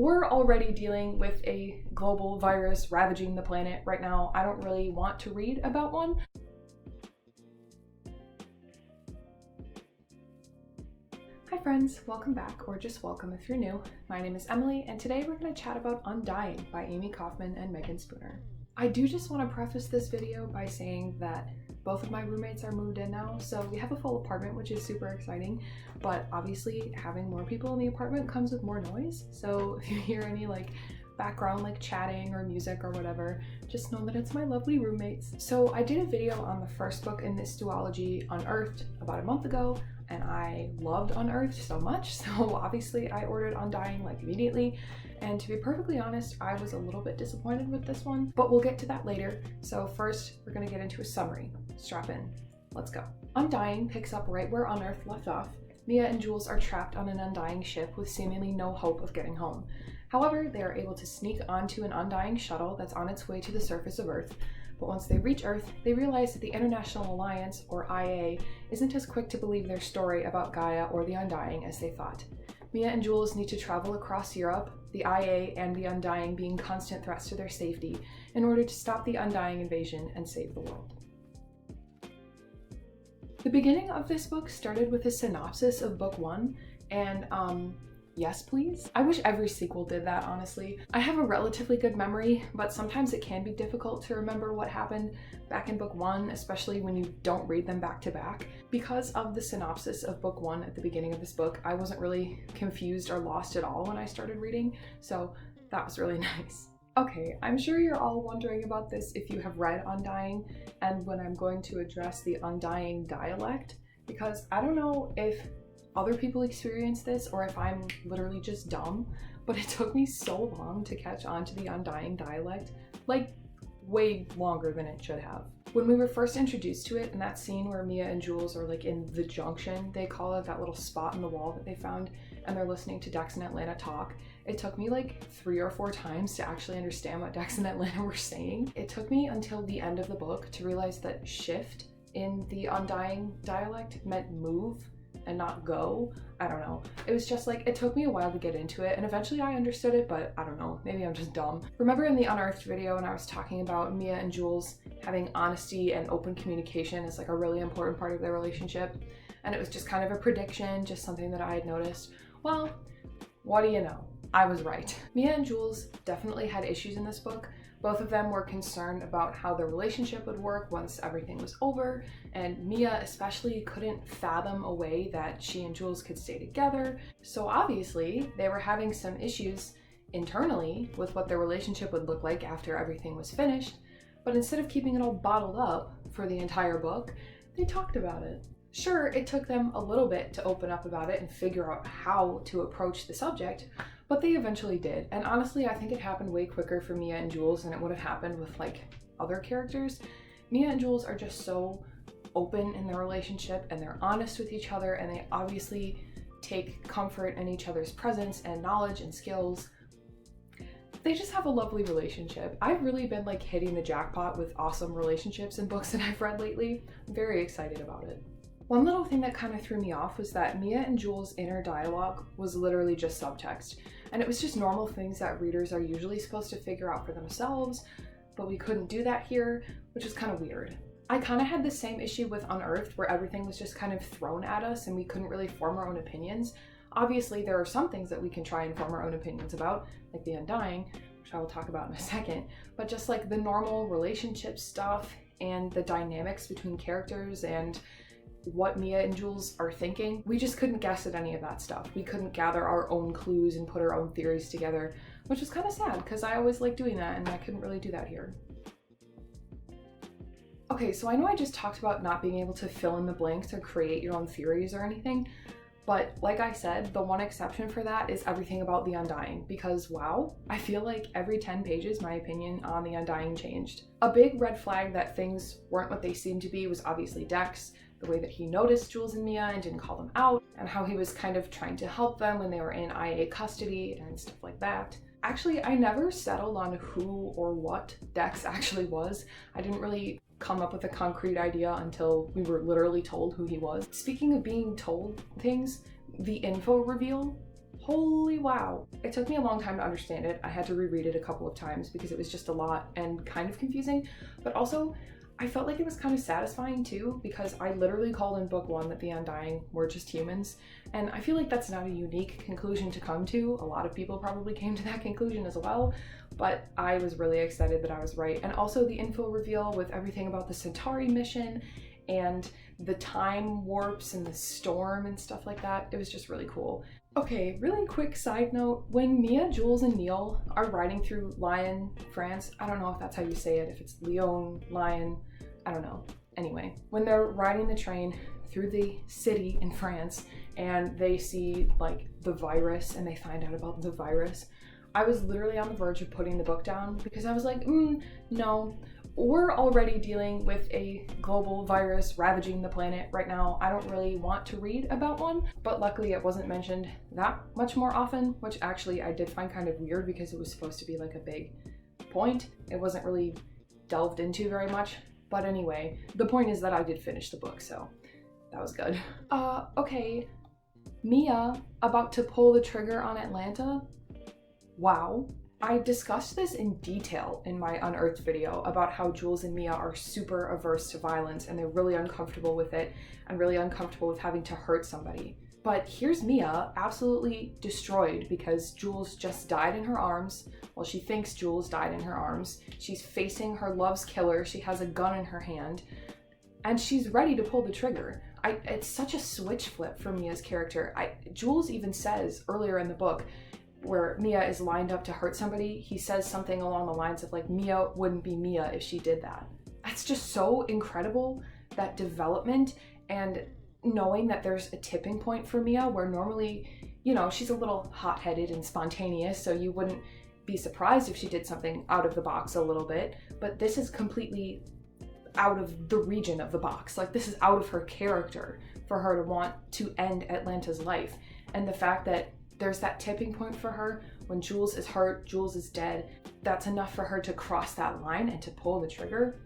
We're already dealing with a global virus ravaging the planet right now. I don't really want to read about one. Hi friends, welcome back, or just welcome if you're new. My name is Emily, and today we're going to chat about Undying by Amy Kaufman and Megan Spooner. I do just want to preface this video by saying that both of my roommates are moved in now, so we have a full apartment, which is super exciting, but obviously having more people in the apartment comes with more noise, so if you hear any background chatting or music or whatever, just know that it's my lovely roommates. So I did a video on the first book in this duology, Unearthed, about a month ago, and I loved Unearthed so much, so obviously I ordered Undying immediately, and to be perfectly honest, I was a little bit disappointed with this one, but we'll get to that later. So first, we're gonna get into a summary. Strap in, let's go. Undying picks up right where Unearthed left off. Mia and Jules are trapped on an Undying ship with seemingly no hope of getting home. However, they are able to sneak onto an Undying shuttle that's on its way to the surface of Earth. But once they reach Earth, they realize that the International Alliance, or IA, isn't as quick to believe their story about Gaia or the Undying as they thought. Mia and Jules need to travel across Europe, the IA and the Undying being constant threats to their safety, in order to stop the Undying invasion and save the world. The beginning of this book started with a synopsis of book 1, and yes please? I wish every sequel did that, honestly. I have a relatively good memory, but sometimes it can be difficult to remember what happened back in book 1, especially when you don't read them back to back. Because of the synopsis of book 1 at the beginning of this book, I wasn't really confused or lost at all when I started reading, so that was really nice. Okay, I'm sure you're all wondering about this if you have read Undying, and when I'm going to address the Undying dialect, because I don't know if other people experience this or if I'm literally just dumb, but it took me so long to catch on to the Undying dialect, way longer than it should have. When we were first introduced to it, in that scene where Mia and Jules are in the junction, they call it that little spot in the wall that they found, and they're listening to Dex and Atlanta talk, it took me 3 or 4 times to actually understand what Dex and Atlanta were saying. It took me until the end of the book to realize that shift in the Undying dialect meant move and not go. I don't know. It was just it took me a while to get into it, and eventually I understood it, but I don't know, maybe I'm just dumb. Remember in the Unearthed video when I was talking about Mia and Jules having honesty and open communication as a really important part of their relationship, and it was just kind of a prediction, just something that I had noticed? Well, what do you know? I was right. Mia and Jules definitely had issues in this book. Both of them were concerned about how their relationship would work once everything was over, and Mia especially couldn't fathom a way that she and Jules could stay together. So obviously, they were having some issues internally with what their relationship would look like after everything was finished, but instead of keeping it all bottled up for the entire book, they talked about it. Sure, it took them a little bit to open up about it and figure out how to approach the subject, but they eventually did. And honestly, I think it happened way quicker for Mia and Jules than it would have happened with other characters. Mia and Jules are just so open in their relationship, and they're honest with each other, and they obviously take comfort in each other's presence and knowledge and skills. They just have a lovely relationship. I've really been hitting the jackpot with awesome relationships in books that I've read lately. I'm very excited about it. One little thing that kind of threw me off was that Mia and Jules' inner dialogue was literally just subtext, and it was just normal things that readers are usually supposed to figure out for themselves, but we couldn't do that here, which is kind of weird. I kind of had the same issue with Unearthed, where everything was just kind of thrown at us and we couldn't really form our own opinions. Obviously, there are some things that we can try and form our own opinions about, like the Undying, which I will talk about in a second, but just the normal relationship stuff and the dynamics between characters and what Mia and Jules are thinking, we just couldn't guess at any of that stuff. We couldn't gather our own clues and put our own theories together, which was kind of sad because I always like doing that and I couldn't really do that here. Okay, so I know I just talked about not being able to fill in the blanks or create your own theories or anything, but like I said, the one exception for that is everything about the Undying, because wow, I feel like every 10 pages my opinion on the Undying changed. A big red flag that things weren't what they seemed to be was obviously Dex. The way that he noticed Jules and Mia and didn't call them out, and how he was kind of trying to help them when they were in IA custody and stuff like that. Actually, I never settled on who or what Dex actually was. I didn't really come up with a concrete idea until we were literally told who he was. Speaking of being told things, the info reveal, Holy wow. It took me a long time to understand it. I had to reread it a couple of times because it was just a lot and kind of confusing, but also I felt like it was kind of satisfying too, because I literally called in book 1 that the Undying were just humans, and I feel like that's not a unique conclusion to come to. A lot of people probably came to that conclusion as well, but I was really excited that I was right. And also the info reveal with everything about the Centauri mission and the time warps and the storm and stuff like that, it was just really cool. Okay, really quick side note, when Mia, Jules, and Neil are riding through Lyon, France, I don't know if that's how you say it, if it's Lyon, Lyon, I don't know. Anyway, when they're riding the train through the city in France and they see like the virus and they find out about the virus, I was literally on the verge of putting the book down because I was like, no, we're already dealing with a global virus ravaging the planet right now. I don't really want to read about one, but luckily it wasn't mentioned that much more often, which actually I did find kind of weird because it was supposed to be like a big point. It wasn't really delved into very much. But anyway, the point is that I did finish the book, so that was good. Okay, Mia about to pull the trigger on Atlanta? Wow. I discussed this in detail in my Unearthed video about how Jules and Mia are super averse to violence and they're really uncomfortable with it and really uncomfortable with having to hurt somebody. But here's Mia absolutely destroyed because Jules just died in her arms. Well, she thinks Jules died in her arms. She's facing her love's killer. She has a gun in her hand and she's ready to pull the trigger. It's such a switch flip for Mia's character. Jules even says earlier in the book, where Mia is lined up to hurt somebody, he says something along the lines of like, Mia wouldn't be Mia if she did that. That's just so incredible, that development, and knowing that there's a tipping point for Mia where normally, you know, she's a little hot-headed and spontaneous, so you wouldn't be surprised if she did something out of the box a little bit, but this is completely out of the region of the box. Like, this is out of her character for her to want to end Atlanta's life. And the fact that there's that tipping point for her when Jules is hurt, Jules is dead, that's enough for her to cross that line and to pull the trigger.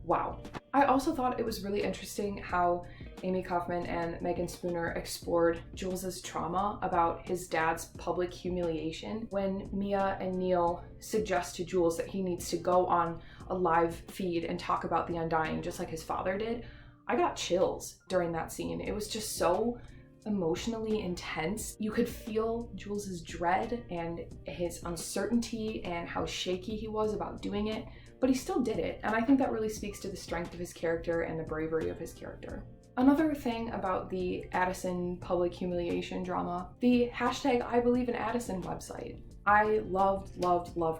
Wow. I also thought it was really interesting how Amy Kaufman and Megan Spooner explored Jules's trauma about his dad's public humiliation when Mia and Neil suggest to Jules that he needs to go on a live feed and talk about the Undying just like his father did. I got chills during that scene. It was just so emotionally intense. You could feel Jules's dread and his uncertainty and how shaky he was about doing it, but he still did it. And I think that really speaks to the strength of his character and the bravery of his character. Another thing about the Addison public humiliation drama, the hashtag I Believe in Addison website. I loved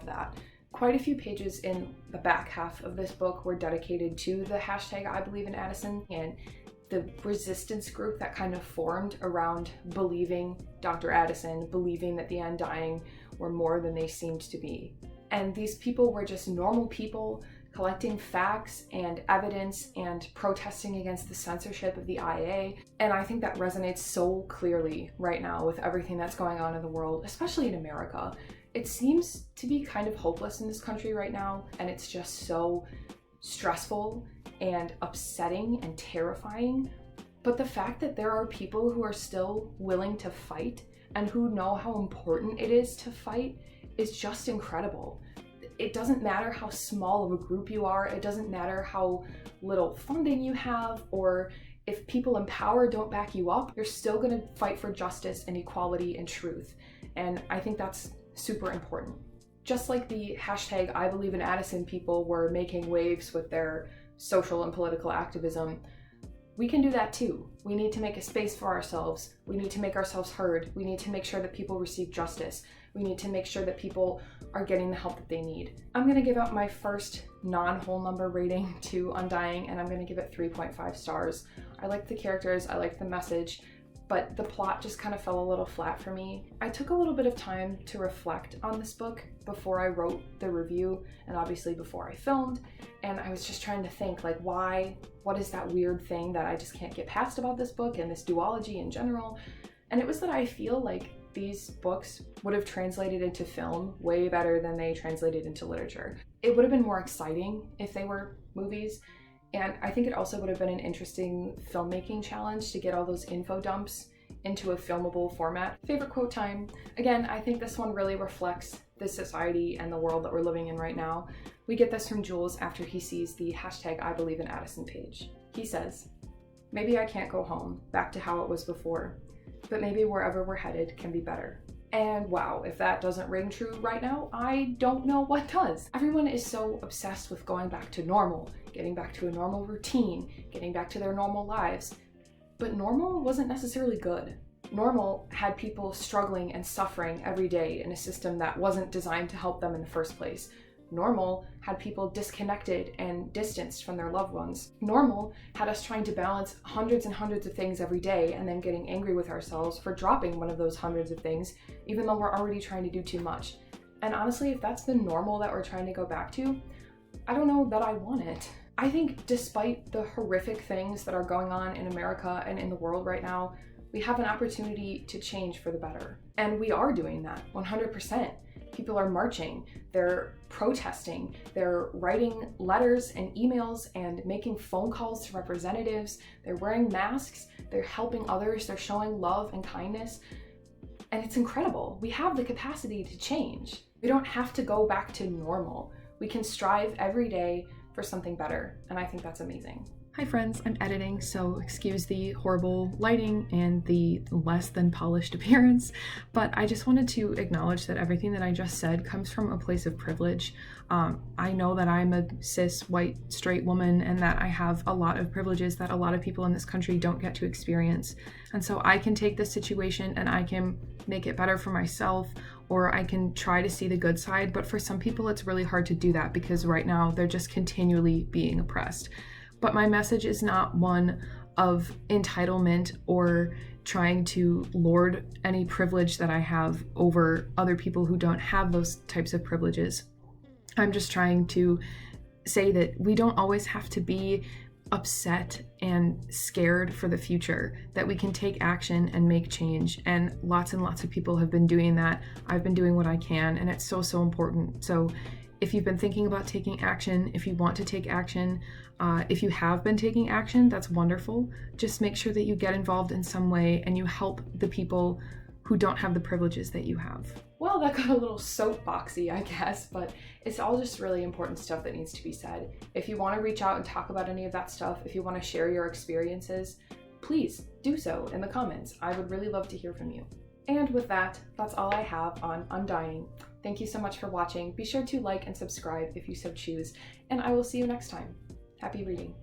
that. Quite a few pages in the back half of this book were dedicated to the hashtag I Believe in Addison and the resistance group that kind of formed around believing Dr. Addison, believing that the Undying were more than they seemed to be. And these people were just normal people collecting facts and evidence and protesting against the censorship of the IA. And I think that resonates so clearly right now with everything that's going on in the world, especially in America. It seems to be kind of hopeless in this country right now, and it's just so stressful and upsetting and terrifying. But the fact that there are people who are still willing to fight and who know how important it is to fight is just incredible. It doesn't matter how small of a group you are, it doesn't matter how little funding you have, or if people in power don't back you up, you're still gonna fight for justice and equality and truth. And I think that's super important. Just like the hashtag I Believe in Addison people were making waves with their social and political activism, we can do that too. We need to make a space for ourselves. We need to make ourselves heard. We need to make sure that people receive justice. We need to make sure that people are getting the help that they need. I'm gonna give out my first non-whole number rating to Undying, and I'm gonna give it 3.5 stars. I liked the characters, I liked the message, but the plot just kind of fell a little flat for me. I took a little bit of time to reflect on this book before I wrote the review, and obviously before I filmed, and I was just trying to think, like, what is that weird thing that I just can't get past about this book and this duology in general? And it was that I feel like these books would have translated into film way better than they translated into literature. It would have been more exciting if they were movies, and I think it also would have been an interesting filmmaking challenge to get all those info dumps into a filmable format. Favorite quote time. Again, I think this one really reflects the society and the world that we're living in right now. We get this from Jules after he sees the hashtag I believe in Addison page. He says, "Maybe I can't go home, back to how it was before, but maybe wherever we're headed can be better." And wow, if that doesn't ring true right now, I don't know what does. Everyone is so obsessed with going back to normal, getting back to a normal routine, getting back to their normal lives. But normal wasn't necessarily good. Normal had people struggling and suffering every day in a system that wasn't designed to help them in the first place. Normal had people disconnected and distanced from their loved ones. Normal had us trying to balance hundreds and hundreds of things every day and then getting angry with ourselves for dropping one of those hundreds of things, even though we're already trying to do too much. And honestly, if that's the normal that we're trying to go back to, I don't know that I want it. I think despite the horrific things that are going on in America and in the world right now, we have an opportunity to change for the better. And we are doing that 100%. People are marching, they're protesting, they're writing letters and emails and making phone calls to representatives, they're wearing masks, they're helping others, they're showing love and kindness. And it's incredible. We have the capacity to change. We don't have to go back to normal. We can strive every day for something better, and I think that's amazing. Hi friends, I'm editing, so excuse the horrible lighting and the less than polished appearance, but I just wanted to acknowledge that everything that I just said comes from a place of privilege. I know that I'm a cis, white, straight woman and that I have a lot of privileges that a lot of people in this country don't get to experience. And so I can take this situation and I can make it better for myself, or I can try to see the good side, but for some people it's really hard to do that because right now they're just continually being oppressed. But my message is not one of entitlement or trying to lord any privilege that I have over other people who don't have those types of privileges. I'm just trying to say that we don't always have to be upset and scared for the future, that we can take action and make change. And lots of people have been doing that. I've been doing what I can, and it's so important. So if you've been thinking about taking action, if you want to take action, if you have been taking action, that's wonderful. Just make sure that you get involved in some way and you help the people who don't have the privileges that you have. Well, that got a little soapboxy, I guess, but it's all just really important stuff that needs to be said. If you want to reach out and talk about any of that stuff, if you want to share your experiences, please do so in the comments. I would really love to hear from you. And with that, that's all I have on Undying. Thank you so much for watching. Be sure to like and subscribe if you so choose, and I will see you next time. Happy reading.